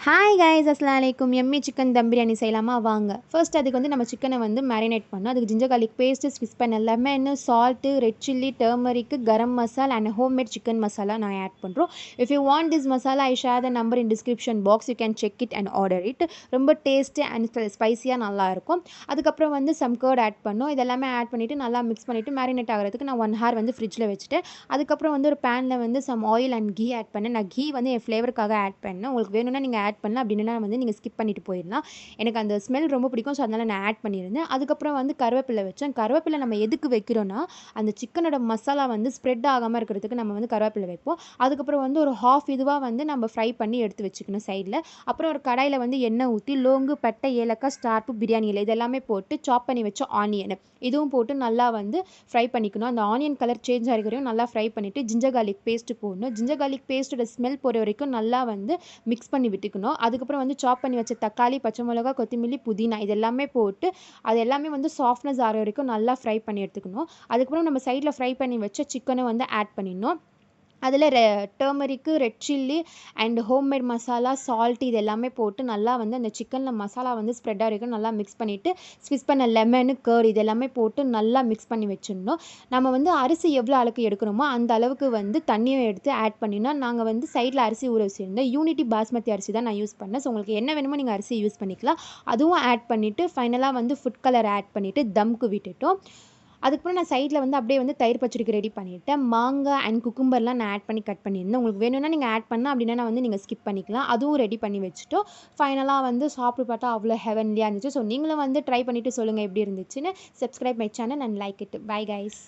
Hi guys, அஸ்ஸலாமு அலைக்கும். Emmy chicken தம் பிரியாணி செய்யலாமா? வாங்க. ஃபர்ஸ்ட் அதுக்கு வந்து நம்ம சிக்கனை வந்து மேரினேட் பண்ணணும். அதுக்கு ஜிஞ்சர் கார்லிக் பேஸ்ட்டு, ஸ்விஸ் பண்ண lemon, salt, red chilli, turmeric, garam masala and homemade chicken masala நான் ஆட் பண்ணுறோம். If you want this masala I share the number in description box. You can check it and order it. ரொம்ப taste and ஸ்பைஸியாக நல்லாயிருக்கும். அதுக்கப்புறம் வந்து some curd add பண்ணோம். இதெல்லாமே add பண்ணிவிட்டு நல்லா மிக்ஸ் பண்ணிவிட்டு மேரினேட் ஆகிறதுக்கு நான் 1 hour வந்து ஃப்ரிட்ஜில் வச்சுட்டேன். அதுக்கப்புறம் வந்து ஒரு பேனில் வந்து some oil and ghee add பண்ணேன். நான் கீ வந்து என் ஃப்ளேவருக்காக ஆட் பண்ணேன். உங்களுக்கு வேணும்னா நீங்கள் ஆட் பண்ணலாம், அப்படின்னா வந்து நீங்கள் ஸ்கிப் பண்ணிட்டு போயிடலாம். எனக்கு அந்த ஸ்மெல் ரொம்ப பிடிக்கும், ஸோ அதனால் நான் ஆட் பண்ணியிருந்தேன். அதுக்கப்புறம் வந்து கருவேப்பிலை வச்சேன். கருவேப்பிலை நம்ம எதுக்கு வைக்கிறோன்னா, அந்த சிக்கனோட மசாலா வந்து ஸ்ப்ரெட் ஆகாமல் இருக்கிறதுக்கு நம்ம வந்து கருவேப்பிலை வைப்போம். அதுக்கப்புறம் வந்து ஒரு ஹாஃப் இதுவாக வந்து நம்ம ஃப்ரை பண்ணி எடுத்து வச்சுக்கணும் சைடில். அப்புறம் ஒரு கடாயில் வந்து எண்ணெய் ஊற்றி லோங்கு, பட்டை, ஏலக்காய், ஸ்டார்ப்பு, பிரியாணி இலை இதெல்லாமே போட்டு சாப் பண்ணி வச்ச ஆனியன் இதுவும் போட்டு நல்லா வந்து ஃப்ரை பண்ணிக்கணும். அந்த ஆனியன் கலர் சேஞ்ச் ஆகிற வரையும் நல்லா ஃப்ரை பண்ணிவிட்டு ஜிஞ்சர் கார்லிக் பேஸ்ட்டு போடணும். ஜிஞ்சர் கார்லிக் பேஸ்ட்டோட ஸ்மெல் போகிற வரைக்கும் நல்லா வந்து மிக்ஸ் பண்ணி விட்டுக்கணும். அதுக்கப்புறம் வந்து சாப் பண்ணி வச்ச தக்காளி, பச்சை மிளகா, கொத்தமல்லி, புதினா இது எல்லாமே போட்டு அது எல்லாமே வந்து சாஃப்ட்னஸ் ஆகிற வரைக்கும் நல்லா ஃப்ரை பண்ணி எடுத்துக்கணும். அதுக்கப்புறம் நம்ம சைடில் ஃப்ரை பண்ணி வச்ச சிக்கனை வந்து ஆட் பண்ணிடணும். அதில் டர்மரிக்கு, red chilli and homemade masala, salt இது எல்லாமே போட்டு நல்லா வந்து அந்த சிக்கனில் மசாலா வந்து ஸ்ப்ரெட் ஆகிருக்கும் நல்லா மிக்ஸ் பண்ணிவிட்டு ஸ்விஸ் பண்ண லெமனு, கர்ட் இது எல்லாமே போட்டு நல்லா மிக்ஸ் பண்ணி வச்சிடணும். நம்ம வந்து அரிசி எவ்வளோ அளவுக்கு எடுக்கிறோமோ அந்த அளவுக்கு வந்து தண்ணியை எடுத்து ஆட் பண்ணிடணும். நாங்கள் வந்து சைடில் அரிசி ஊற வச்சுருந்தேன். யூனிட்டி பாஸ்மதி அரிசி தான் நான் யூஸ் பண்ணேன். ஸோ உங்களுக்கு என்ன வேணுமோ நீங்கள் அரிசி யூஸ் பண்ணிக்கலாம். அதுவும் ஆட் பண்ணிவிட்டு ஃபைனலாக வந்து ஃபுட் கலர் ஆட் பண்ணிவிட்டு தம்க்கு விட்டுட்டோம். அதுக்கப்புறம் நான் சைடில் வந்து அப்படியே வந்து தயிர் பச்சடிக்கு ரெடி பண்ணிவிட்டேன். மாங்காய் அண்ட் குக்கும்பர்லாம் நான் ஆட் பண்ணி கட் பண்ணியிருந்தேன். உங்களுக்கு வேணும்னா நீங்கள் ஆட் பண்ணலாம், அப்படின்னா வந்து நீங்கள் ஸ்கிப் பண்ணிக்கலாம். அதுவும் ரெடி பண்ணி வச்சுட்டோம். ஃபைனலாக வந்து சாப்பிட்டு பார்த்தா அவ்வளோ ஹெவன்லியாக இருந்துச்சு. ஸோ நீங்களும் வந்து ட்ரை பண்ணிவிட்டு சொல்லுங்கள் எப்படி இருந்துச்சுன்னு. Subscribe my channel and like it. Bye guys.